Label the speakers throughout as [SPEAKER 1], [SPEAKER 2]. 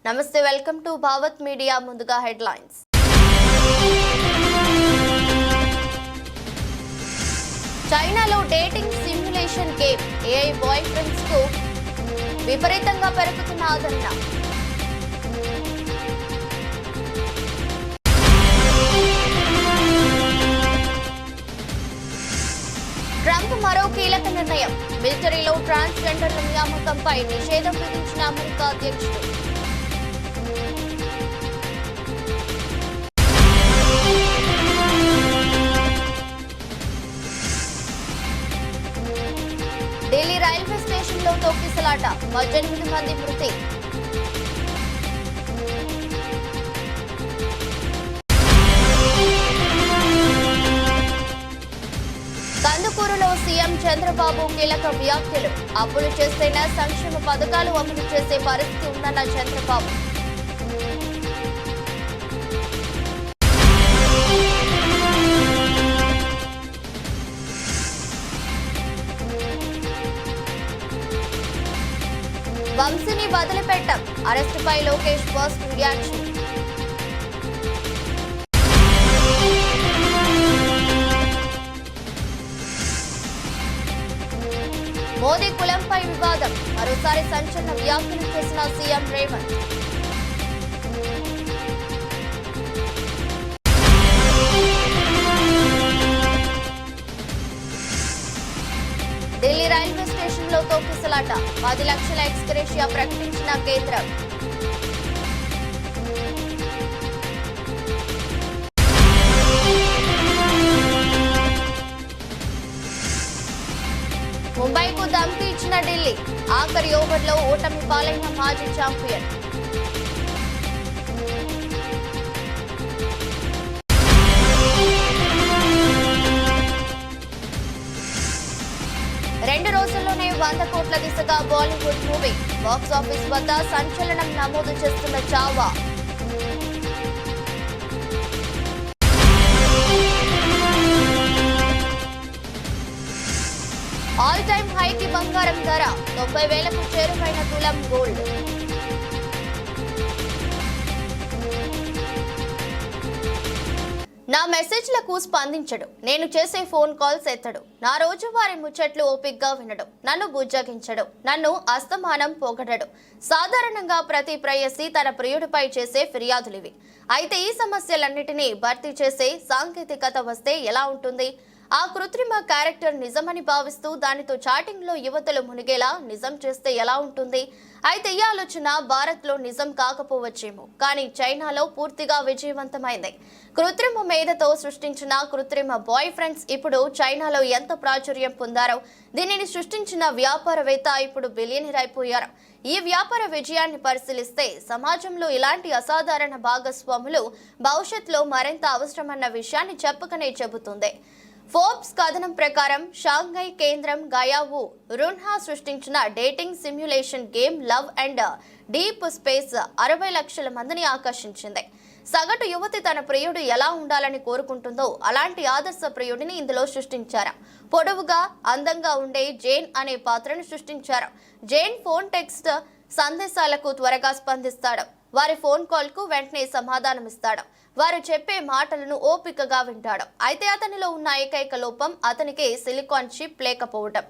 [SPEAKER 1] నమస్తే, welcome to Bhavat media. ముందుగా headlines. చైనాలో dating simulation game AI boyfriends కు విపరీతంగా పెరుగుతున్న ఆదరణ. ట్రంప్ మరో కీలక నిర్ణయం. మిలిటరీలో ట్రాన్స్జెండర్ల నియామకంపై నిషేధం విధించిన అమెరికా అధ్యక్షుడు. ఢిల్లీ రైల్వే స్టేషన్లో తొక్కిసలాట, 18 మంది మృతి. కందుకూరులో సీఎం చంద్రబాబు కీలక వ్యాఖ్యలు. అప్పులు చేస్తేనే సంక్షేమ పథకాలు అమలు చేసే పరిస్థితి ఉందన్న చంద్రబాబు. వంశీని వదిలిపెట్టాం, అరెస్టుపై లోకేష్ ఫస్ట్ రియాక్షన్. మోదీ కులంపై వివాదం, మరోసారి సంచలన వ్యాఖ్యలు చేసిన సీఎం రేవంత్. ఢిల్లీ రైల్వే స్టేషన్లో తొక్కిసలాట, 10 లక్షల ఎక్స్గ్రేషియా ప్రకటించిన కేంద్రం. ముంబైకు ధమ్కి ఇచ్చిన ఢిల్లీ, ఆఖరి ఓవర్లో ఓటమి పాలైన మాజీ ఛాంపియన్. రెండు రోజుల్లోనే 100 కోట్ల దిశగా బాలీవుడ్ మూవీ. బాక్స్ ఆఫీస్ వద్ద సంచలనం నమోదు చేస్తున్న చావా. ఆల్ టైమ్ హైకి బంగారం ధర, 90,000కు చేరువైన తులం గోల్డ్. నా మెసేజ్లకు స్పందించడు, నేను చేసే ఫోన్ కాల్స్ ఎత్తడు, నా రోజువారీ ముచ్చట్లు ఓపిగ్గా వినడు, నన్ను బుజ్జగించడు, నన్ను అస్తమానం పొగడడు. సాధారణంగా ప్రతి ప్రేయసి తన ప్రియుడిపై చేసే ఫిర్యాదులివి. అయితే ఈ సమస్యలన్నిటినీ భర్తీ చేసే సాంకేతికత వస్తే ఎలా ఉంటుంది? ఆ కృత్రిమ క్యారెక్టర్ నిజమని భావిస్తూ దానితో చాటింగ్ లో యువతలు మునిగేలా నిజం చేస్తే ఎలా ఉంటుంది? అయితే ఈ ఆలోచన భారత్ లో నిజం కాకపోవచ్చేమో, కానీ చైనాలో పూర్తిగా విజయవంతమైంది. కృత్రిమ మేధతో సృష్టించిన కృత్రిమ బాయ్ ఫ్రెండ్స్ ఇప్పుడు చైనాలో ఎంత ప్రాచుర్యం పొందారో, దీనిని సృష్టించిన వ్యాపారవేత్త ఇప్పుడు బిలియనీర్ అయిపోయారు. ఈ వ్యాపార విజయాన్ని పరిశీలిస్తే సమాజంలో ఇలాంటి అసాధారణ భాగస్వాములు భవిష్యత్తులో మరింత అవసరమన్న విషయాన్ని చెప్పకనే చెబుతుంది. ఫోర్బ్స్ కథనం ప్రకారం షాంఘై కేంద్రం గయావు రున్హా సృష్టించిన dating simulation game love and deep space 60 లక్షల మందిని ఆకర్షించింది. సగటు యువతి తన ప్రియుడు ఎలా ఉండాలని కోరుకుంటుందో అలాంటి ఆదర్శ ప్రియుడిని ఇందులో సృష్టించారు. పొడవుగా అందంగా ఉండే జేన్ అనే పాత్రను సృష్టించారు. జేన్ ఫోన్ టెక్స్ట్ సందేశాలకు త్వరగా స్పందిస్తాడు. వారి ఫోన్ కాల్ కు వెంటనే సమాధానమిస్తాడు. వారు చెప్పే మాటలను ఓపికగా వింటాడు. అయితే అతనిలో ఉన్న ఏకైక లోపం అతనికి సిలికాన్ చిప్ లేకపోవడం.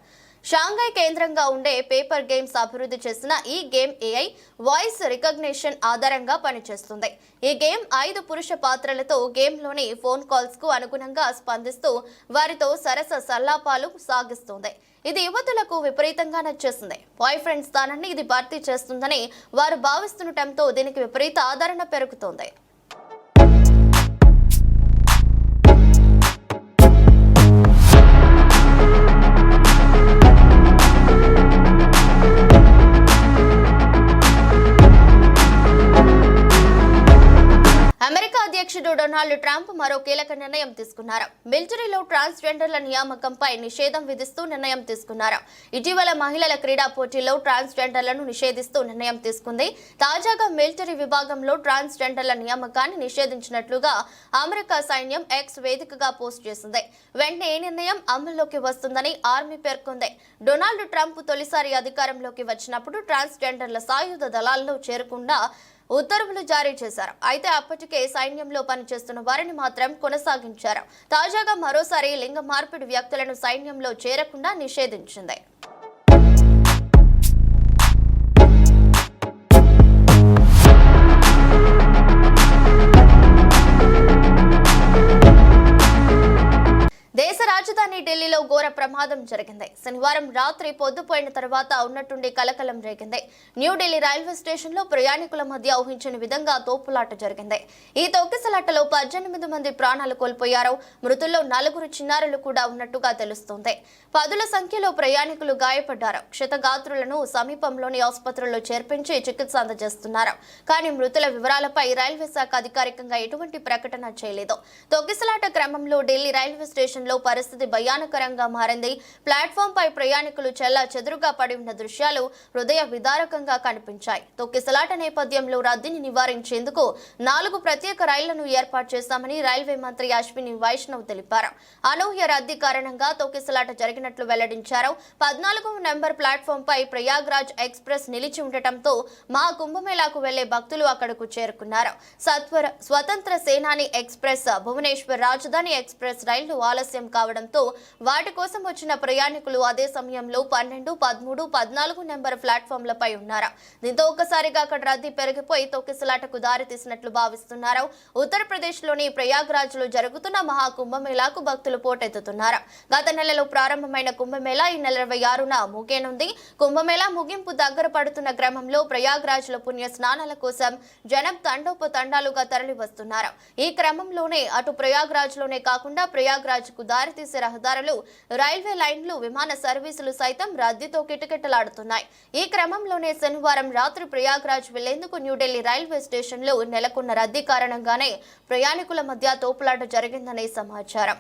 [SPEAKER 1] షాంఘై కేంద్రంగా ఉండే పేపర్ గేమ్స్ అభివృద్ధి చేసిన ఈ గేమ్ ఏఐ వాయిస్ రికగ్నిషన్ ఆధారంగా పనిచేస్తుంది. ఈ గేమ్ 5 పురుష పాత్రలతో గేమ్లోని ఫోన్ కాల్స్ కు అనుగుణంగా స్పందిస్తూ వారితో సరస సల్లాపాలు సాగిస్తుంది. ఇది యువతులకు విపరీతంగా నచ్చేసింది. బాయ్ ఫ్రెండ్ స్థానాన్ని ఇది భర్తీ చేస్తుందని వారు భావిస్తుండటంతో దీనికి విపరీత ఆదరణ పెరుగుతోంది. అమెరికా అధ్యక్షుడు డొనాల్డ్ ట్రంప్ మరో కీలక నిర్ణయం తీసుకున్నారు. మిలిటరీలో ట్రాన్స్జెండర్ల నియామకంపై నిషేధం విధిస్తూ నిర్ణయం తీసుకున్నారు. ఇటీవల మహిళల క్రీడా పోటీల్లో ట్రాన్స్జెండర్లను నిషేధిస్తూ నిర్ణయం తీసుకుంది. తాజాగా మిలిటరీ విభాగంలో ట్రాన్స్జెండర్ల నియామకాన్ని నిషేధించినట్లుగా అమెరికా సైన్యం ఎక్స్ వేదికగా పోస్ట్ చేసింది. వెంటనే ఈ నిర్ణయం అమల్లోకి వస్తుందని ఆర్మీ పేర్కొంది. డొనాల్డ్ ట్రంప్ తొలిసారి అధికారంలోకి వచ్చినప్పుడు ట్రాన్స్జెండర్ల సాయుధ దళాల్లో చేరకుండా ఉత్తర్వులు జారీ చేశారు. అయితే అప్పటికే సైన్యంలో పనిచేస్తున్న వారిని మాత్రం కొనసాగించారు. తాజాగా మరోసారి లింగ మార్పిడి వ్యక్తులను సైన్యంలో చేరకుండా నిషేధించింది. దేశ రాజధాని ఢిల్లీలో ఘోర ప్రమాదం జరిగింది. శనివారం రాత్రి పొద్దుపోయిన తర్వాత ఉన్నట్టుండి కలకలం రేగింది. న్యూఢిల్లీ రైల్వే స్టేషన్ లో ప్రయాణికుల మధ్య ఊహించని విధంగా తోపులాట జరిగింది. ఈ తొక్కిసలాటలో 18 మంది ప్రాణాలు కోల్పోయారు. మృతుల్లో 4 చిన్నారులు కూడా ఉన్నట్టుగా తెలుస్తోంది. 10ల సంఖ్యలో ప్రయాణికులు గాయపడ్డారు. క్షతగాత్రులను సమీపంలోని ఆసుపత్రుల్లో చేర్పించి చికిత్స అందజేస్తున్నారు. కానీ మృతుల వివరాలపై రైల్వే శాఖ అధికారికంగా ఎటువంటి ప్రకటన చేయలేదు. తొక్కిసలాట క్రమంలో ఢిల్లీ రైల్వే స్టేషన్ లో పరిస్థితి భయానకరంగా మారింది. ప్లాట్ఫామ్ పై ప్రయాణికులు చెల్లా చెదురుగా పడి ఉన్న దృశ్యాలు హృదయ విదారకంగా కనిపించాయి. తొక్కిసలాట నేపథ్యంలో రద్దీని నివారించేందుకు 4 ప్రత్యేక రైళ్లను ఏర్పాటు చేశామని రైల్వే మంత్రి అశ్విని వైష్ణవ్ తెలిపారు. అనూహ్య రద్దీ కారణంగా తొక్కిసలాట జరిగినట్లు వెల్లడించారు. 14వ నెంబర్ ప్లాట్ఫామ్ పై ప్రయాగ్రాజ్ ఎక్స్ప్రెస్ నిలిచి ఉండటంతో మహా కుంభమేళాకు వెళ్లే భక్తులు అక్కడకు చేరుకున్నారు. స్వతంత్ర సేనాని ఎక్స్ప్రెస్, భువనేశ్వర్ రాజధాని ఎక్స్ప్రెస్ రైళ్లు ఆలస్యం కావడంతో వాటి కోసం వచ్చిన ప్రయాణికులు అదే సమయంలో 12, 13, 14 నెంబర్ ప్లాట్ఫామ్లపై ఉన్నారు. దీంతో ఒక్కసారిగా అక్కడ రద్దీ పెరిగిపోయి తొక్కిసలాటకు దారి తీసినట్లు భావిస్తున్నారు. ఉత్తరప్రదేశ్ లోని ప్రయాగ్రాజ్ లో జరుగుతున్న మహా కుంభమేళాకు భక్తులు పోటెత్తుతున్నారు. గత నెలలో ప్రారంభమైన కుంభమేళా ఈ నెల 26న ముగియనుంది. కుంభమేళా ముగింపు దగ్గర పడుతున్న క్రమంలో ప్రయాగ్రాజ్ లో పుణ్య స్నానాల కోసం జనం తండోపతండాలుగా తరలి వస్తున్నారు. ఈ క్రమంలోనే అటు ప్రయాగ్రాజ్ లోనే కాకుండా ప్రయాగ్రాజ్ కు దారితీసే రహదారులు, రైల్వే లైన్లు, విమాన సర్వీసులు సైతం రద్దీతో కిటకిటలాడుతున్నాయి. ఈ క్రమంలోనే శనివారం రాత్రి ప్రయాగ్రాజ్ వెళ్లేందుకు న్యూఢిల్లీ రైల్వే స్టేషన్ లో నెలకొన్న రద్దీ కారణంగానే ప్రయాణికుల మధ్య తోపులాట జరిగిందనే సమాచారం.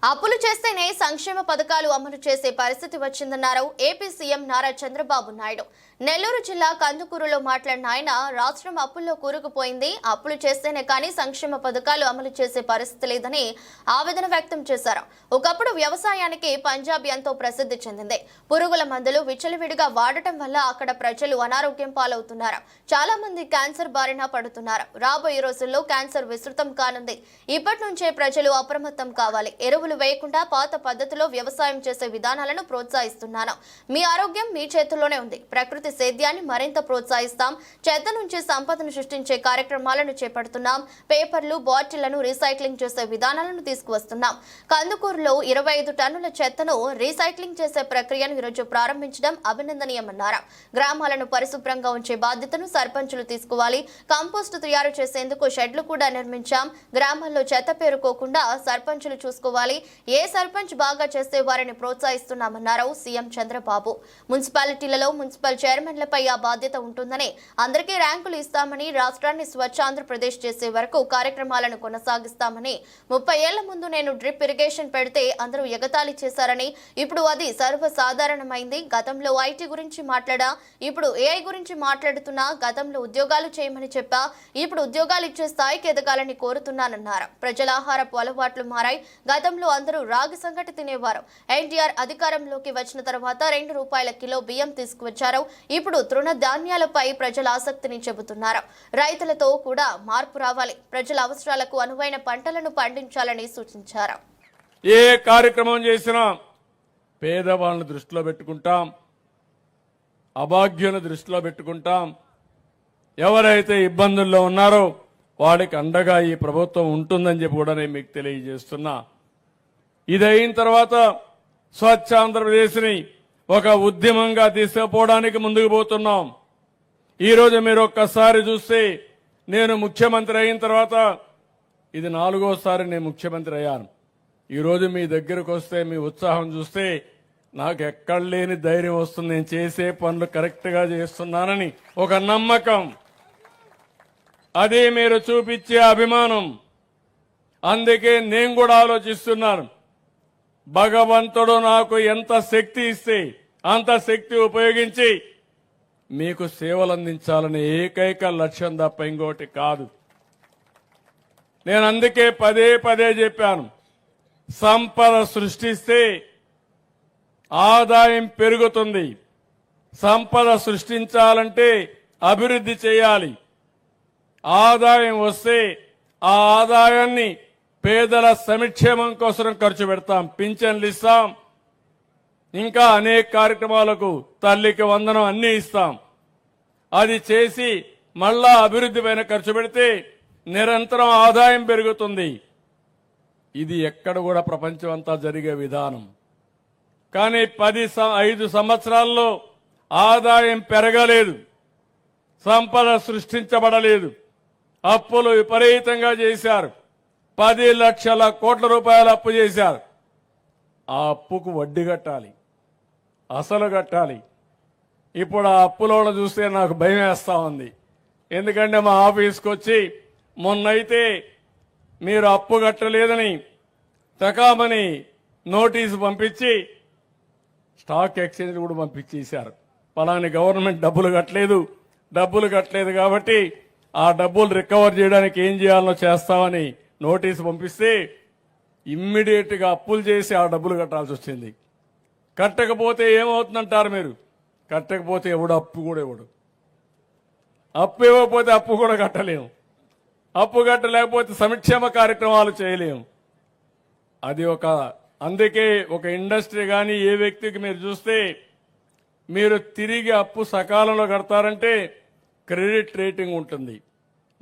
[SPEAKER 1] అప్పులు చేస్తేనే సంక్షేమ పథకాలు అమలు చేసే పరిస్థితి వచ్చిందన్నారు ఏపీ సీఎం నారా చంద్రబాబు నాయుడు. నెల్లూరు జిల్లా కందుకూరులో మాట్లాడిన ఆయన, రాష్ట్రం అప్పుల్లో కూరుకుపోయింది. అప్పులు చేస్తేనే కానీ సంక్షేమ పథకాలు అమలు చేసే పరిస్థితి లేదని ఆవేదన వ్యక్తం చేశారు. ఒకప్పుడు వ్యవసాయానికి పంజాబ్ ఎంతో ప్రసిద్ధి చెందింది. పురుగుల మందులు విచ్చలవిడిగా వాడటం వల్ల అక్కడ ప్రజలు అనారోగ్యం పాలవుతున్నారు. చాలా మంది క్యాన్సర్ బారిన పడుతున్నారు. రాబోయే రోజుల్లో క్యాన్సర్ విస్తృతం కానుంది. ఇప్పటి నుంచే ప్రజలు అప్రమత్తం కావాలి. ఎరువులు వేయకుండా పాత పద్ధతిలో వ్యవసాయం చేసే విధానాలను ప్రోత్సహిస్తున్నాను. మీ ఆరోగ్యం మీ చేతుల్లోనే ఉంది. ప్రకృతి సేద్యాన్ని మరింత ప్రోత్సహిస్తాం. చెత్త నుంచి సంపదను సృష్టించే కార్యక్రమాలను చేపడుతున్నాం. పేపర్లు, బాటిళ్లను రీసైక్లింగ్ చేసే విధానాలను తీసుకువస్తున్నాం. కందుకూరులో 25 టన్నుల చెత్తను రీసైక్లింగ్ చేసే ప్రక్రియను ఈరోజు ప్రారంభించడం అభినందనీయమన్నారు. గ్రామాలను పరిశుభ్రంగా ఉంచే బాధ్యతను సర్పంచులు తీసుకోవాలి. కంపోస్టు తయారు చేసేందుకు షెడ్లు కూడా నిర్మించాం. గ్రామాల్లో చెత్త పేరుకోకుండా సర్పంచులు చూసుకోవాలి. ఏ సర్పంచ్ బాగా చేస్తే వారిని ప్రోత్సహిస్తున్నామన్నారు సీఎం చంద్రబాబు. మున్సిపాలిటీలలో మున్సిపల్ చైర్మన్లపై ఆ బాధ్యత ఉంటుందని, అందరికీ ర్యాంకులు ఇస్తామని, రాష్ట్రాన్ని స్వచ్ఛ ఆంధ్రప్రదేశ్ చేసే వరకు కార్యక్రమాలను కొనసాగిస్తామని, 30 ఏళ్ల ముందు నేను డ్రిప్ ఇరిగేషన్ పెడితే అందరూ ఎగతాళి చేశారని, ఇప్పుడు అది సర్వసాధారణమైంది. గతంలో ఐటీ గురించి మాట్లాడా, ఇప్పుడు ఏఐ గురించి మాట్లాడుతున్నా. గతంలో ఉద్యోగాలు చేయమని చెప్పా, ఇప్పుడు ఉద్యోగాలు ఇచ్చే స్థాయికి ఎదగాలని కోరుతున్నానన్నారు. ప్రజల ఆహారపు అలవాట్లు మారాయి. గతంలో అందరూ రాగి సంగటి తినేవారు. ఎన్టీఆర్ అధికారంలోకి వచ్చిన తర్వాత 2 రూపాయల కిలో బియ్యం తీసుకువచ్చారు. ఇప్పుడు తృణ ధాన్యాలపై ప్రజల ఆసక్తిని చెబుతున్నారు. రైతులతో కూడా మార్పు రావాలి, ప్రజల అవసరాలకు అనువైన పంటలను పండించాలని సూచించారు.
[SPEAKER 2] ఏ కార్యక్రమం చేసినా పేదవాళ్ళని దృష్టిలో పెట్టుకుంటాం, అభాగ్యులను దృష్టిలో పెట్టుకుంటాం. ఎవరైతే ఇబ్బందుల్లో ఉన్నారో వాడికి అండగా ఈ ప్రభుత్వం ఉంటుందని చెప్పి కూడా నేను మీకు తెలియజేస్తున్నా. ఇది అయిన తర్వాత స్వచ్ఛ ఆంధ్రప్రదేశ్ని ఒక ఉద్యమంగా తీసుకుపోవడానికి ముందుకు పోతున్నాం. ఈరోజు మీరు ఒక్కసారి చూస్తే నేను ముఖ్యమంత్రి అయిన తర్వాత ఇది 4వ నేను ముఖ్యమంత్రి అయ్యాను. ఈరోజు మీ దగ్గరకు వస్తే మీ ఉత్సాహం చూస్తే నాకు ఎక్కడ లేని ధైర్యం వస్తుంది. నేను చేసే పనులు కరెక్ట్గా చేస్తున్నానని ఒక నమ్మకం, అదే మీరు చూపించే అభిమానం. అందుకే నేను కూడా ఆలోచిస్తున్నాను, భగవంతుడు నాకు ఎంత శక్తి ఇస్తే అంత శక్తి ఉపయోగించి మీకు సేవలు అందించాలనే ఏకైక లక్ష్యం తప్ప ఇంకోటి కాదు. నేను అందుకే పదే చెప్పాను, సంపద సృష్టిస్తే ఆదాయం పెరుగుతుంది. సంపద సృష్టించాలంటే అభివృద్ధి చేయాలి. ఆదాయం వస్తే ఆ ఆదాయాన్ని పేదల సంక్షేమం కోసం ఖర్చు పెడతాం, పింఛన్లు ఇస్తాం, ఇంకా అనేక కార్యక్రమాలకు తల్లికి వందనం అన్ని ఇస్తాం. అది చేసి మళ్ళా అభివృద్ధి పైన ఖర్చు పెడితే నిరంతరం ఆదాయం పెరుగుతుంది. ఇది ఎక్కడ కూడా ప్రపంచం అంతా జరిగే విధానం. కానీ 5 సంవత్సరాల్లో ఆదాయం పెరగలేదు, సంపద సృష్టించబడలేదు. అప్పులు విపరీతంగా చేశారు. 10 లక్షల కోట్ల రూపాయలు అప్పు చేశారు. ఆ అప్పుకు వడ్డీ కట్టాలి, అసలు కట్టాలి. ఇప్పుడు ఆ అప్పులో చూస్తే నాకు భయం వేస్తా ఉంది. ఎందుకంటే మా ఆఫీస్కి వచ్చి మొన్నైతే మీరు అప్పు కట్టలేదని తకామని నోటీసు పంపించి స్టాక్ ఎక్స్చేంజ్ కూడా పంపించేశారు. పలాని గవర్నమెంట్ డబ్బులు కట్టలేదు కాబట్టి ఆ డబ్బులు రికవర్ చేయడానికి ఏం చేయాలో చేస్తామని నోటీసు పంపిస్తే ఇమ్మీడియట్ గా అప్పులు చేసి ఆ డబ్బులు కట్టాల్సి వచ్చింది. కట్టకపోతే ఏమవుతుందంటారు మీరు? కట్టకపోతే అప్పు కూడా ఇవ్వడు. అప్పు ఇవ్వకపోతే అప్పు కూడా కట్టలేము. అప్పు కట్టలేకపోతే సంక్షేమ కార్యక్రమాలు చేయలేము. అది అందుకే ఒక ఇండస్ట్రీ కానీ ఏ వ్యక్తికి మీరు చూస్తే మీరు తిరిగి అప్పు సకాలంలో కడతారంటే క్రెడిట్ రేటింగ్ ఉంటుంది,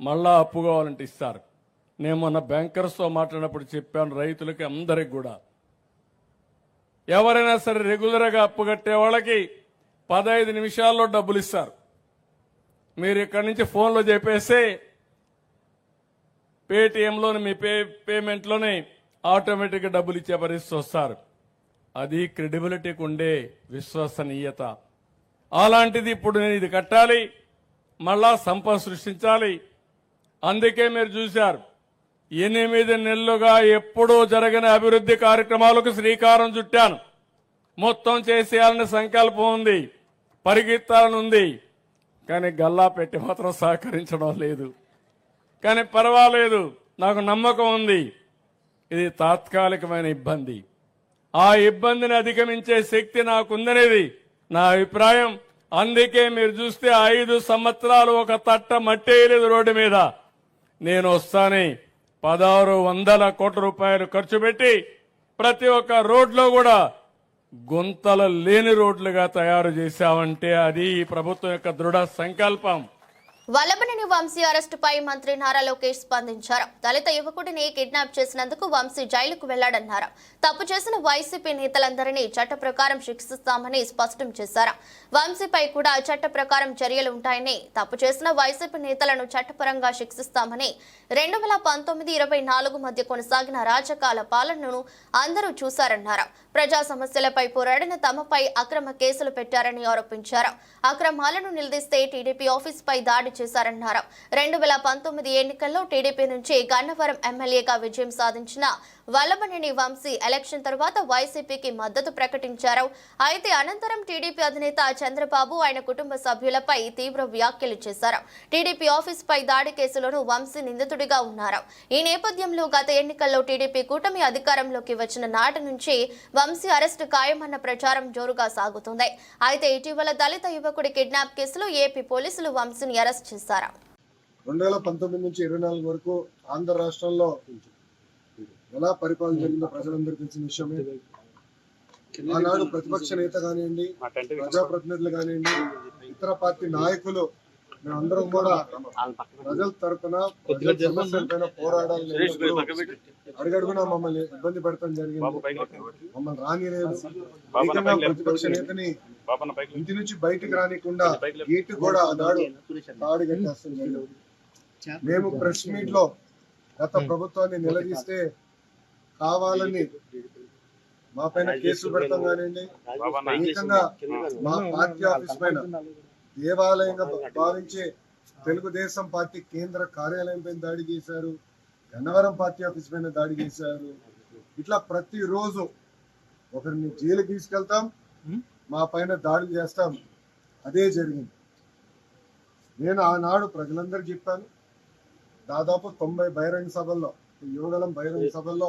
[SPEAKER 2] మళ్ళా అప్పు కావాలంటే ఇస్తారు. నేను మొన్న బ్యాంకర్స్తో మాట్లాడినప్పుడు చెప్పాను, రైతులకి అందరికి కూడా ఎవరైనా సరే రెగ్యులర్గా అప్పు కట్టే వాళ్ళకి 15 నిమిషాల్లో డబ్బులు ఇస్తారు. మీరు ఇక్కడి నుంచి ఫోన్లో చెప్పేస్తే పేటిఎంలోని మీ పేమెంట్లోనే ఆటోమేటిక్గా డబ్బులు ఇచ్చే పరిస్థితి వస్తారు. అది క్రెడిబిలిటీకి ఉండే విశ్వసనీయత. అలాంటిది ఇప్పుడు నేను ఇది కట్టాలి, మళ్ళా సంపద సృష్టించాలి. అందుకే మీరు చూశారు 8 నెలలుగా ఎప్పుడూ జరగని అభివృద్ధి కార్యక్రమాలకు శ్రీకారం చుట్టాను. మొత్తం చేసేయాలనే సంకల్పం ఉంది, పరిగెత్తాలని ఉంది. కానీ గల్లా పెట్టి మాత్రం సహకరించడం లేదు. కానీ పర్వాలేదు, నాకు నమ్మకం ఉంది ఇది తాత్కాలికమైన ఇబ్బంది. ఆ ఇబ్బందిని అధిగమించే శక్తి నాకుందనేది నా అభిప్రాయం. అందుకే మీరు చూస్తే 5 సంవత్సరాలు ఒక తట్ట మట్టేయలేదు రోడ్డు మీద. నేను వస్తానే 1600 కోట్ల రూపాయలు ఖర్చు పెట్టి ప్రతి ఒక్క రోడ్లో కూడా గుంతలు లేని రోడ్లుగా తయారు చేశామంటే అది ఈ ప్రభుత్వం యొక్క దృఢ సంకల్పం.
[SPEAKER 1] వల్లభనేని వంశీ అరెస్టుపై మంత్రి నారా లోకేష్ స్పందించారు. దళిత యువకుడిని కిడ్నాప్ చేసినందుకు వంశీ జైలుకు వెళ్లాడన్నారు. తప్పు చేసిన వైసీపీ నేతలందరినీ చట్ట ప్రకారం శిక్షిస్తామని స్పష్టం చేశారు. వంశీపై కూడా చట్ట ప్రకారం చర్యలు ఉంటాయని, తప్పు చేసిన వైసీపీ నేతలను చట్టపరంగా శిక్షిస్తామని 2019-24 మధ్య కొనసాగిన రాజకాల పాలనను అందరూ చూశారన్నారు. ప్రజా సమస్యలపై పోరాడిన తమపై అక్రమ కేసులు పెట్టారని ఆరోపించారు. అక్రమాలను నిలదీస్తే టీడీపీ ఆఫీసుపై దాడి చేశారన్నారు. 2019 ఎన్నికల్లో టీడీపీ నుంచి గన్నవరం ఎమ్మెల్యేగా విజయం సాధించిన వల్లభనేని వంశీ ఎలక్షన్ తర్వాత వైసీపీకి మద్దతు ప్రకటించారు. అయితే అనంతరం టీడీపీ అధినేత చంద్రబాబు ఆయన కుటుంబ సభ్యులపై తీవ్ర వ్యాఖ్యలు చేశారు. టీడీపీ ఆఫీసుపై దాడి కేసులోనూ వంశీ నిందితుడిగా ఉన్నారు. ఈ నేపథ్యంలో గత ఎన్నికల్లో టీడీపీ కూటమి అధికారంలోకి వచ్చిన నాటి నుంచి వంశీ అరెస్టు ఖాయమన్న ప్రచారం జోరుగా సాగుతుంది. అయితే ఇటీవల దళిత యువకుడి కిడ్నాప్ కేసులో ఏపీ పోలీసులు వంశీని అరెస్ట్ చేశారు.
[SPEAKER 3] 2019 నుంచి 24 వరకు ఆంధ్ర రాష్ట్రంలో ఎలా పరిపాలన జరిగిందో ప్రజలందరికీ తెలిసిన విషయమే. ఆనాడు ప్రతిపక్ష నేత కానివ్వండి, ప్రజాప్రతినిధులు కానివ్వండి, ఇతర పార్టీ నాయకులు మేమందరం కూడా ప్రజల తరఫున ప్రజల సమస్యలపైన పోరాడాలని అడుగడుగునా మమ్మల్ని ఇబ్బంది పెడతాం జరిగింది. మమ్మల్ని రానిలేదు. ఏకంగా ప్రతిపక్ష నేతని ఇంటి నుంచి బయటకు రానికుండా గేటు కూడా ఆనాడు తాడి కట్టేస్తాం జరిగింది. మేము ప్రెస్ మీట్ లో గత ప్రభుత్వాన్ని నిలదీస్తే కావాలని మా పైన కేసులు పెడతాం కానివ్వండి, ఏకంగా మా పార్టీ ఆఫీస్ పైన దేవాలయంగా భావించే తెలుగుదేశం పార్టీ కేంద్ర కార్యాలయం పైన దాడి చేశారు, గన్నవరం పార్టీ ఆఫీస్ పైన దాడి చేశారు. ఇట్లా ప్రతిరోజు ఒకరిని జైలుకి తీసుకెళ్తాం, మా పైన దాడులు చేస్తాం. అదే జరిగింది. నేను ఆనాడు ప్రజలందరికీ చెప్పాను. దాదాపు 90 బహిరంగ సభల్లో, యువగలం బహిరంగ సభల్లో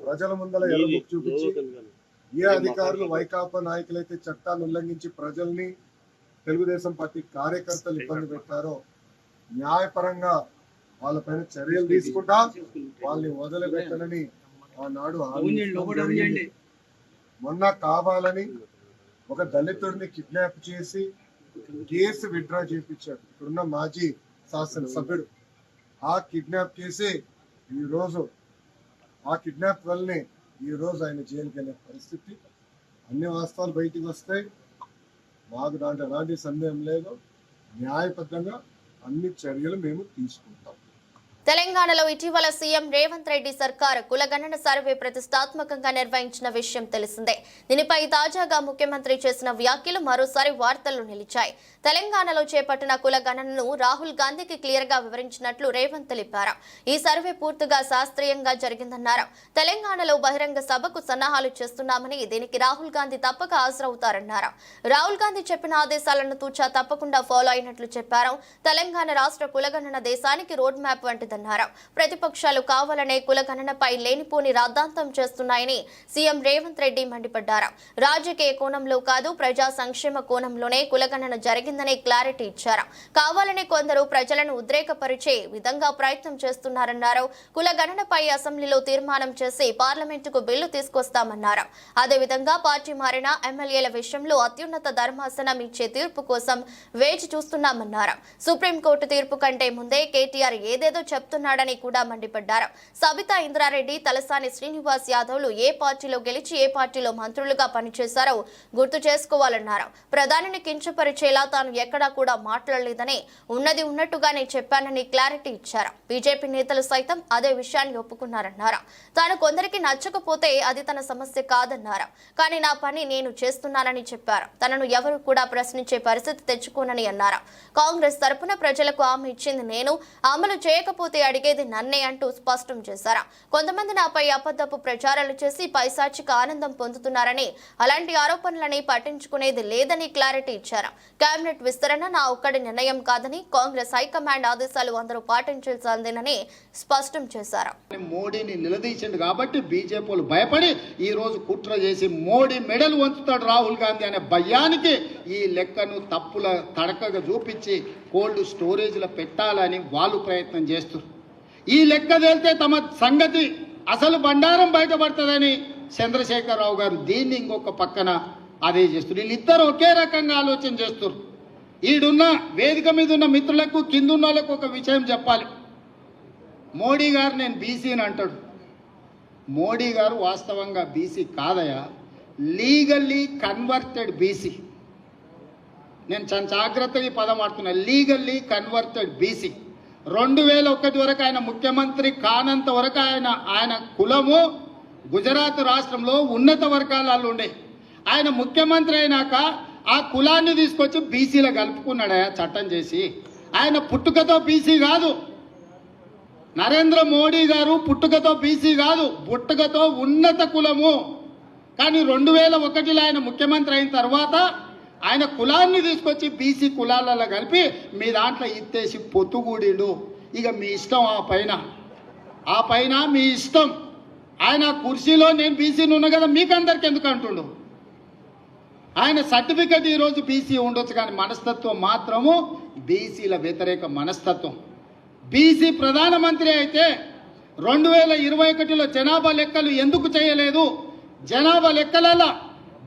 [SPEAKER 3] ప్రజల ముందర ఎల్లబుక్ చూపించి ఏ అధికారులు వైకాపా నాయకులైతే చట్టాన్ని ఉల్లంఘించి ప్రజల్ని, తెలుగుదేశం పార్టీ కార్యకర్తలు ఇబ్బంది పెట్టారో న్యాయపరంగా వాళ్ళపైన చర్యలు తీసుకుంటా, వాళ్ళని వదిలిపెట్టనని ఆనాడు మొన్న కావాలని ఒక దళితుడిని కిడ్నాప్ చేసి కేసు విత్డ్రా చేయించాడు ఇప్పుడున్న మాజీ శాసనసభ్యుడు. ఆ కిడ్నాప్ చేసి ఈ రోజు ఆ కిడ్నాప్ వల్లనే ఈ రోజు ఆయన జైలుకి వెళ్ళే పరిస్థితి. అన్ని వాస్తవాలు బయటికి వస్తాయి. మాకు దాంట్లో ఎలాంటి సందేహం లేదు. న్యాయబద్ధంగా అన్ని చర్యలు మేము తీసుకుంటాం.
[SPEAKER 1] తెలంగాణలో ఇటీవల సీఎం రేవంత్ రెడ్డి సర్కార్ కులగణన సర్వే ప్రతిష్టాత్మకంగా నిర్వహించిన విషయం తెలిసిందే. దీనిపై తాజాగా ముఖ్యమంత్రి చేసిన వ్యాఖ్యలు మరోసారి వార్తల్లో నిలిచాయి. తెలంగాణలో చేపట్టిన కులగణనను రాహుల్ గాంధీకి క్లియర్ గా వివరించినట్లు రేవంత్ తెలిపారు. ఈ సర్వే పూర్తిగా శాస్త్రీయంగా జరిగిందన్నారు. తెలంగాణలో బహిరంగ సభకు సన్నాహాలు చేస్తున్నామని, దీనికి రాహుల్ గాంధీ తప్పక హాజరవుతారన్నారు. రాహుల్ గాంధీ చెప్పిన ఆదేశాలను తూచా తప్పకుండా ఫాలో అయినట్లు చెప్పారు. తెలంగాణ రాష్ట్ర కులగణన దేశానికి రోడ్ మ్యాప్ వంటిది. ప్రతిపక్షాలు కావాలనే కులగణనపై లేనిపోని రాద్ధాంతం చేస్తున్నాయని సీఎం రేవంత్ రెడ్డి మండిపడ్డారు. రాజకీయ కోణంలో కాదు, ప్రజా సంక్షేమ కోణంలోనే కులగణన జరిగిందని క్లారిటీ ఇచ్చారు. కావాలనే కొందరు ప్రజలను ఉద్రేకపరిచే విధంగా ప్రయత్నం చేస్తున్నారన్నారు. కులగణనపై అసెంబ్లీలో తీర్మానం చేసి పార్లమెంటుకు బిల్లు తీసుకొస్తామన్నారు. అదేవిధంగా పార్టీ మారిన ఎమ్మెల్యేల విషయంలో అత్యున్నత ధర్మాసనం ఇచ్చే తీర్పు కోసం వేచి చూస్తున్నామన్నారు. సుప్రీంకోర్టు తీర్పు కంటే ముందే కేటీఆర్ ఏదేదో చెప్తున్నాడని కూడా మండిపడ్డారు. సబితా ఇంద్రారెడ్డి, తలసాని శ్రీనివాస్ యాదవ్లు ఏ పార్టీలో గెలిచి ఏ పార్టీలో మంత్రులుగా పనిచేశారో గుర్తు చేసుకోవాలన్నారు. ప్రధానిని కించపరిచేలా తాను ఎక్కడా కూడా మాట్లాడలేదని, ఉన్నది ఉన్నట్టుగానే చెప్పానని క్లారిటీ ఇచ్చారు. బీజేపీ నేతలు సైతం అదే విషయాన్ని ఒప్పుకున్నారన్నారు. తాను కొందరికి నచ్చకపోతే అది తన సమస్య కాదన్నారు. కానీ నా పని నేను చేస్తున్నానని చెప్పారు. తనను ఎవరు కూడా ప్రశ్నించే పరిస్థితి తెచ్చుకోనని అన్నారు. కాంగ్రెస్ తరపున ప్రజలకు హామీ ఇచ్చింది నేను, అమలు చేయకపోతే అడిగేది నన్నే అంటూ స్పష్టం చేశారు. కొంతమంది నాపై అబద్ధపు ప్రచారాలు చేసి పైశాచిక ఆనందం పొందుతున్నారని, అలాంటి ఆరోపణలని పట్టించుకునేది లేదని క్లారిటీ ఇచ్చారు. కేబినెట్ విస్తరణ నా ఒక్కడి నిర్ణయం కాదని, కాంగ్రెస్ హైకమాండ్ ఆదేశాలు అందరూ పాటించాల్సిందేనని స్పష్టం చేశారు.
[SPEAKER 4] మోడీని నిలదీసిండు కాబట్టి బీజేపీలు భయపడి ఈ రోజు కుట్ర చేసి మోడీ మెడల్ వంచుతాడు రాహుల్ గాంధీ అనే భయానికి ఈ లెక్కను తప్పుల తడకగా చూపించి కోల్డ్ స్టోరేజ్లో పెట్టాలని వాళ్ళు ప్రయత్నం చేస్తారు. ఈ లెక్క తేలితే తమ సంగతి అసలు బండారం బయటపడుతుందని చంద్రశేఖరరావు గారు దీన్ని ఇంకొక పక్కన అదే చేస్తారు. వీళ్ళిద్దరు ఒకే రకంగా ఆలోచన చేస్తారు. ఈడున్న వేదిక మీద ఉన్న మిత్రులకు, కిందున్న వాళ్ళకు ఒక విషయం చెప్పాలి. మోడీ గారు నేను బీసీని అంటాడు. మోడీ గారు వాస్తవంగా బీసీ కాదయా, లీగల్లీ కన్వర్టెడ్ బీసీ. నేను చాలా జాగ్రత్తగా ఈ పదం వాడుతున్నా, లీగల్లీ కన్వర్టెడ్ బీసీ. 2001 వరకు ఆయన ముఖ్యమంత్రి కానంత వరకు ఆయన కులము గుజరాత్ రాష్ట్రంలో ఉన్నత వర్గాలలో ఉండే. ఆయన ముఖ్యమంత్రి అయినాక ఆ కులాన్ని తీసుకొచ్చి బీసీలో కలుపుకున్నాడయా చట్టం చేసి. ఆయన పుట్టుకతో బీసీ కాదు. నరేంద్ర మోడీ గారు పుట్టుకతో బీసీ కాదు, పుట్టుకతో ఉన్నత కులము. కానీ 2001లో ఆయన ముఖ్యమంత్రి అయిన తర్వాత ఆయన కులాన్ని తీసుకొచ్చి బీసీ కులాలలో కలిపి మీ దాంట్లో ఇత్తేసి పొత్తుగూడిండు. ఇక మీ ఇష్టం, ఆ పైన మీ ఇష్టం. ఆయన కుర్చీలో నేను బీసీని ఉన్నా కదా మీకు అందరికి ఎందుకు అంటుండు. ఆయన సర్టిఫికెట్ ఈరోజు బీసీ ఉండొచ్చు, కానీ మనస్తత్వం మాత్రము బీసీల వ్యతిరేక మనస్తత్వం. బీసీ ప్రధానమంత్రి అయితే 2021లో జనాభా లెక్కలు ఎందుకు చేయలేదు? జనాభా లెక్కలలో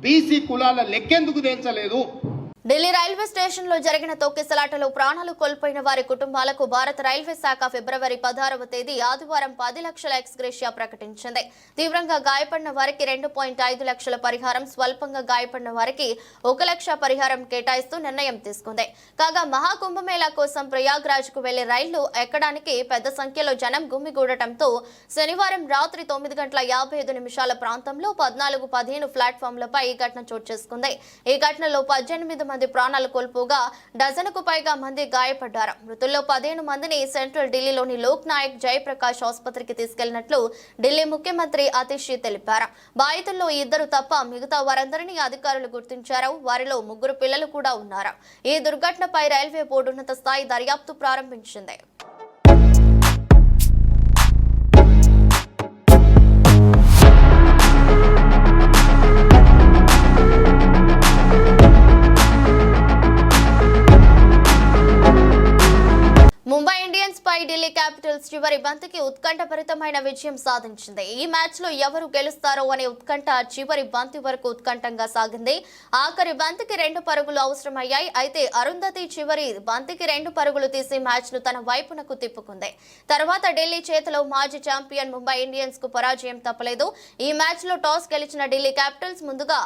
[SPEAKER 4] బీసీ కులాల లెక్కెందుకు తేల్చలేదు?
[SPEAKER 1] ఢిల్లీ రైల్వే స్టేషన్ లో జరిగిన తొక్కిసలాటలో ప్రాణాలు కోల్పోయిన వారి కుటుంబాలకు భారత రైల్వే శాఖ ఫిబ్రవరి 16వ తేదీ ఆదివారం 10 లక్షల ఎక్స్గ్రేషియా ప్రకటించింది. తీవ్రంగా గాయపడిన వారికి 2.5 లక్షల పరిహారం, స్వల్పంగా గాయపడిన వారికి 1 లక్ష పరిహారం కేటాయిస్తూ నిర్ణయం తీసుకుంది. కాగా మహాకుంభమేళా కోసం ప్రయాగ్రాజ్ కు వెళ్లే రైళ్లు ఎక్కడానికి పెద్ద సంఖ్యలో జనం గుమ్మిగూడటంతో శనివారం రాత్రి 9:55 ప్రాంతంలో 14-15 ప్లాట్ఫామ్లపై ఈ ఘటన చోటు చేసుకుంది. ఈ ఘటనలో 18 మంది ప్రాణాలు కోల్పోగా డజనుకు పైగా మంది గాయపడ్డారు. మృతుల్లో 15 మందిని సెంట్రల్ ఢిల్లీలోని లోక్ నాయక్ జయప్రకాష్ ఆసుపత్రికి తీసుకెళ్లినట్లు ఢిల్లీ ముఖ్యమంత్రి అతిష్ తెలిపారు. బాధితుల్లో 2 తప్ప మిగతా వారందరినీ అధికారులు గుర్తించారు. వారిలో 3 పిల్లలు కూడా ఉన్నారు. ఈ దుర్ఘటనపై రైల్వే బోర్డు ఉన్నత స్థాయి దర్యాప్తు ప్రారంభించింది. ముంబై ఇండియన్స్ పై ఢిల్లీ క్యాపిటల్స్ చివరి బంతికి ఉత్కంఠభరితమైన విజయం సాధించింది. ఈ మ్యాచ్ లో ఎవరు గెలుస్తారో అనే ఉత్కంఠ చివరి బంతి వరకు ఉత్కంఠంగా సాగింది. ఆఖరి బంతికి 2 పరుగులు అవసరమయ్యాయి. అయితే అరుంధతి చివరి బంతికి 2 పరుగులు తీసి మ్యాచ్ ను తన వైపునకు తిప్పుకుంది. తర్వాత ఢిల్లీ చేతిలో మాజీ ఛాంపియన్ ముంబై ఇండియన్స్ కు పరాజయం తప్పలేదు. ఈ మ్యాచ్ లో టాస్ గెలిచిన ఢిల్లీ క్యాపిటల్స్ ముందుగా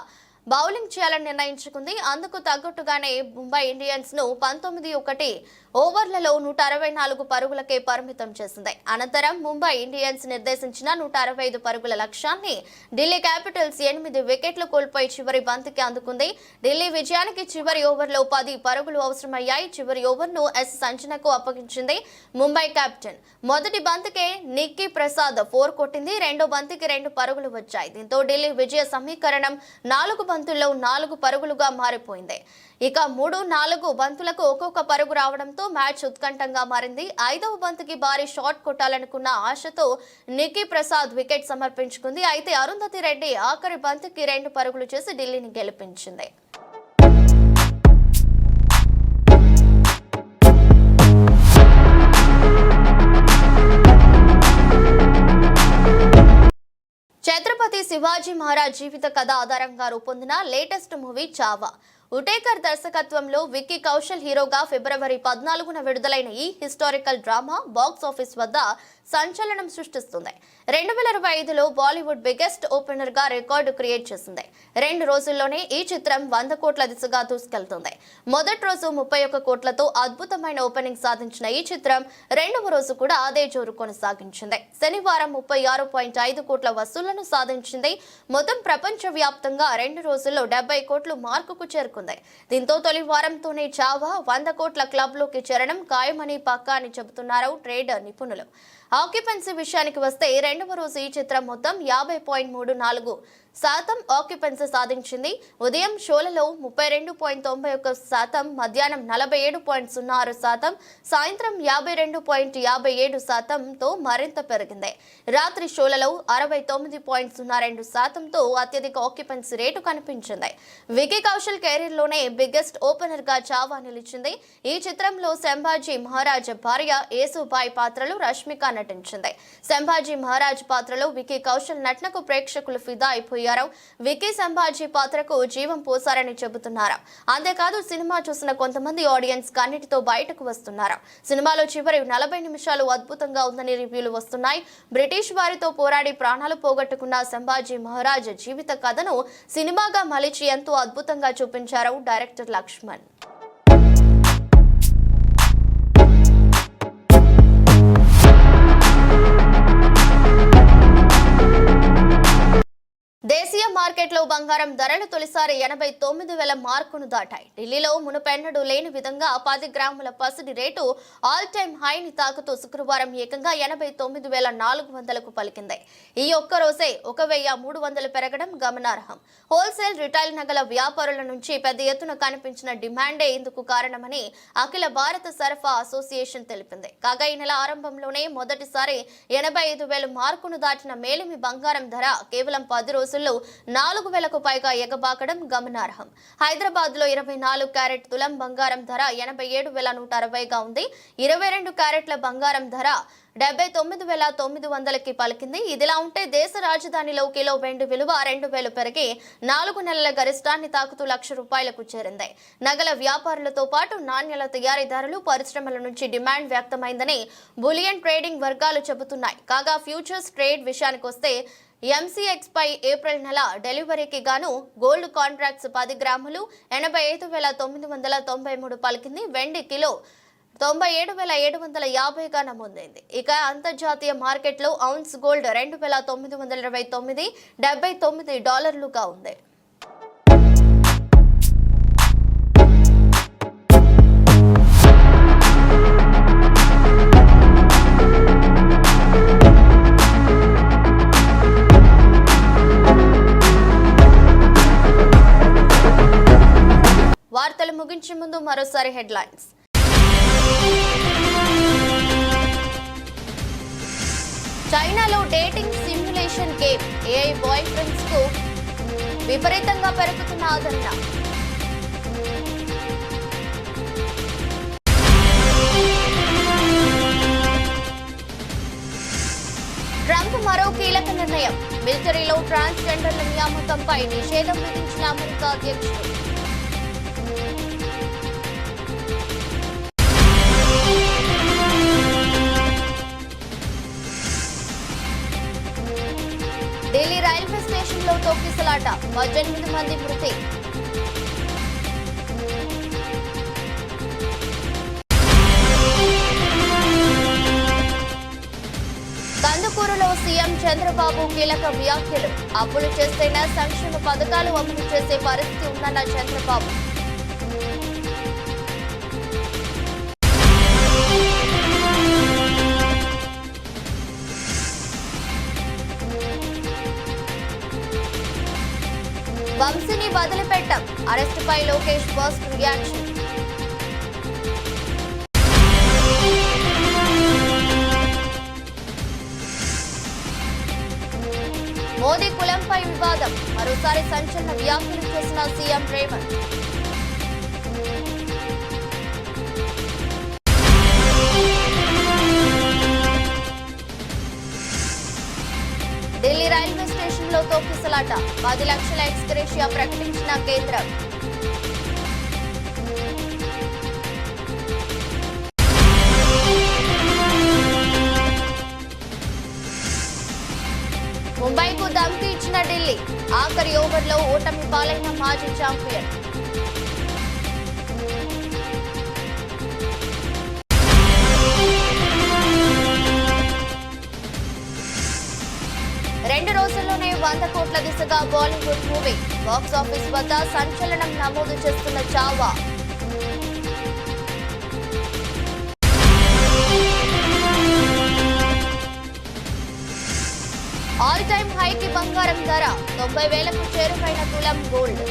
[SPEAKER 1] బౌలింగ్ చేయాలని నిర్ణయించుకుంది. అందుకు తగ్గట్టుగానే ముంబై ఇండియన్స్ ను 19 ఓవర్లలో 164 పరుగులకే పరిమితం చేసింది. అనంతరం ముంబై ఇండియన్స్ నిర్దేశించిన 165 పరుగుల లక్ష్యాన్ని ఢిల్లీ క్యాపిటల్స్ 8 వికెట్లు కోల్పోయి చివరి బంతికి అందుకుంది. ఢిల్లీ విజయానికి చివరి ఓవర్లో 10 పరుగులు అవసరమయ్యాయి. చివరి ఓవర్ను ఎస్ సంజనకు అప్పగించింది ముంబై కెప్టెన్. మొదటి బంతికే నిక్కీ ప్రసాద్ 4 కొట్టింది. రెండో బంతికి 2 పరుగులు వచ్చాయి. దీంతో ఢిల్లీ విజయ సమీకరణం 4 బంతుల్లో 4 పరుగులుగా మారిపోయింది. ఇక 3-4 బంతులకు ఒక్కొక్క పరుగు రావడంతో మ్యాచ్ ఉత్కంఠంగా మారింది. 5వ బంతికి భారీ షాట్ కొట్టాలనుకున్న ఆశతో నిక్కీ ప్రసాద్ వికెట్ సమర్పించుకుంది. అయితే అరుంధతి రెడ్డి ఆఖరి బంతికి 2 పరుగులు చేసి ఢిల్లీని గెలిపించింది. ఛత్రపతి శివాజీ మహారాజ్ జీవిత కథ ఆధారంగా రూపొందిన లేటెస్ట్ మూవీ చావా. ఉటేకర్ దర్శకత్వంలో విక్కీ కౌశల్ హీరోగా ఫిబ్రవరి 14న విడుదలైన ఈ హిస్టారికల్ డ్రామా బాక్స్ ఆఫీస్ వద్ద సంచలనం సృష్టిస్తుంది. 2025లో బాలీవుడ్ బిగ్గెస్ట్ ఓపెనర్ గా రికార్డు క్రియేట్ చేసింది. 2 రోజుల్లోనే ఈ చిత్రం 100 కోట్ల దిశగా దూసుకెళ్తుంది. మొదటి రోజు 31 కోట్లతో అద్భుతమైన ఓపెనింగ్ సాధించిన ఈ చిత్రం 2వ రోజు కూడా అదే జోరు కొనసాగించింది. శనివారం 36.5 కోట్ల వసూళ్లను సాధించింది. మొత్తం ప్రపంచ వ్యాప్తంగా 2 రోజుల్లో 70 కోట్లు మార్కుకు చేరుకుంది. దీంతో తొలి వారంతోనే చావా 100 కోట్ల క్లబ్ లోకి చేరడం ఖాయమని పక్కా అని చెబుతున్నారు ట్రేడ్ నిపుణులు. ఆక్యుపెన్సీ విషయానికి వస్తే 2వ రోజు ఈ చిత్రం మొత్తం 50.34% ఆక్యుపెన్సీ సాధించింది. ఉదయం షోలలో 32.91%, మధ్యాహ్నం 47.06%, సాయంత్రం 52.57%తో మరింత పెరిగింది. రాత్రి షోలలో 69.02%తో అత్యధిక ఆక్యుపెన్సీ రేటు కనిపించింది. విక్కీ కౌశల్ కెరీర్లోనే బిగ్గెస్ట్ ఓపెనర్ గా చావా నిలిచింది. ఈ చిత్రంలో సంభాజీ మహారాజ్ భార్య యేసుబాయి పాత్రలో రష్మిక నటించింది. సంభాజీ మహారాజ్ పాత్రలో విక్కీ కౌశల్ నటనకు ప్రేక్షకులు ఫిదా అయిపోయారు. విక్కీ సంభాజీ పాత్రకు జీవం పోసారని చెబుతున్నారు. అంతేకాదు సినిమా చూసిన కొంతమంది ఆడియన్స్ కన్నిటితో బయటకు వస్తున్నారు. సినిమాలో చివరి 40 నిమిషాలు అద్భుతంగా ఉందని రివ్యూలు వస్తున్నాయి. బ్రిటిష్ వారితో పోరాడి ప్రాణాలు పోగొట్టుకున్న సంభాజీ మహారాజ్ జీవిత కథను సినిమాగా మలిచి ఎంతో అద్భుతంగా చూపించారు డైరెక్టర్ లక్ష్మణ్. దేశీయ మార్కెట్లో బంగారం ధరలు తొలిసారి 89,000 మార్కును దాటాయి. ఢిల్లీలో మునుపెన్నడూ లేని విధంగా 10 గ్రాముల పసిడి రేటు ఆల్ టైమ్ హైని తాకుతూ శుక్రవారం ఏకంగా 89,400కు పలికింది. ఈ ఒక్క రోజే 1,300 పెరగడం గమనార్హం. హోల్సేల్ రిటైల్ నగల వ్యాపారుల నుంచి పెద్ద ఎత్తున కనిపించిన డిమాండే ఇందుకు కారణమని అఖిల భారత సరఫరా అసోసియేషన్ తెలిపింది. కాగా ఈ నెల ఆరంభంలోనే మొదటిసారి 85,000 మార్కును దాటిన మేలిమి బంగారం ధర కేవలం 10 రోజుల్లో 4,000కు పైగా ఎగబాకడం గమనార్హం. హైదరాబాద్ లో 24 క్యారెట్ తులం బంగారం ధర 87,160గా ఉంది. 22 క్యారెట్ల బంగారం ధర 79,900కి పలికింది. ఇదిలా ఉంటే దేశ రాజధానిలో కిలో వెండి విలువ 2,000 పెరిగి 4 నెలల గరిష్టాన్ని తాకుతూ ₹1,00,000కు చేరింది. నగల వ్యాపారులతో పాటు నాణ్యాల తయారీదారులు, పరిశ్రమల నుంచి డిమాండ్ వ్యక్తమైందని బులియన్ ట్రేడింగ్ వర్గాలు చెబుతున్నాయి. కాగా ఫ్యూచర్స్ ట్రేడ్ విషయానికొస్తే ఎంసీఎక్స్ పై ఏప్రిల్ నెల డెలివరీకి గాను గోల్డ్ కాంట్రాక్ట్స్ 10 గ్రాములు 85,993 పలికింది. వెండి కిలో 97,750గా నమోదైంది. ఇక అంతర్జాతీయ మార్కెట్లో ఔన్స్ గోల్డ్ 2,929 $79గా ఉంది. వార్తలు ముగించే ముందు మరోసారి హెడ్లైన్స్. చైనాలో dating simulation game AI boyfriends కు విపరీతంగా పెరుగుతున్న ఆదరణ. ట్రంప్ మరో కీలక నిర్ణయం. మిలిటరీలో ట్రాన్స్జెండర్ల నియామకంపై నిషేధం విధించిన అమెరికా అధ్యక్షుడు. ఢిల్లీ రైల్వే స్టేషన్ లో తొక్కిసలాట, 18 మంది మృతి. కందుకూరులో సీఎం చంద్రబాబు కీలక వ్యాఖ్యలు. అప్పులు చేస్తేనే సంక్షేమ పథకాలు అమలు చేసే పరిస్థితి ఉందన్న చంద్రబాబు. వంశీని వదిలిపెట్టాం, అరెస్టుపై లోకేష్ ఫస్ట్ రియాక్షన్. మోదీ కులంపై వివాదం, మరోసారి సంచలన వ్యాఖ్యలు చేసిన CM Revanth. Delhi railway station లో తొక్కిసలాట, 10 లక్షల ఎక్స్గ్రేషియా ప్రకటించిన కేంద్రం. ముంబైకు ధమ్కి ఇచ్చిన ఢిల్లీ, ఆఖరి ఓవర్లో ఓటమి పాలైన మాజీ ఛాంపియన్. రెండు రోజుల్లోనే 100 కోట్ల దిశగా బాలీవుడ్ మూవీ. బాక్స్ ఆఫీస్ వద్ద సంచలనం నమోదు చేస్తున్న చావా. ఆల్ టైమ్ హైకి బంగారం ధర, 90,000కు చేరువైన తులం గోల్డ్.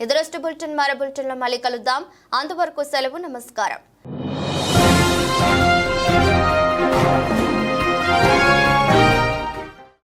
[SPEAKER 1] ఇది బులెటిన్. మరో బులెటిన్లో మళ్ళీ కలుద్దాం. అంతవరకు సెలవు, నమస్కారం.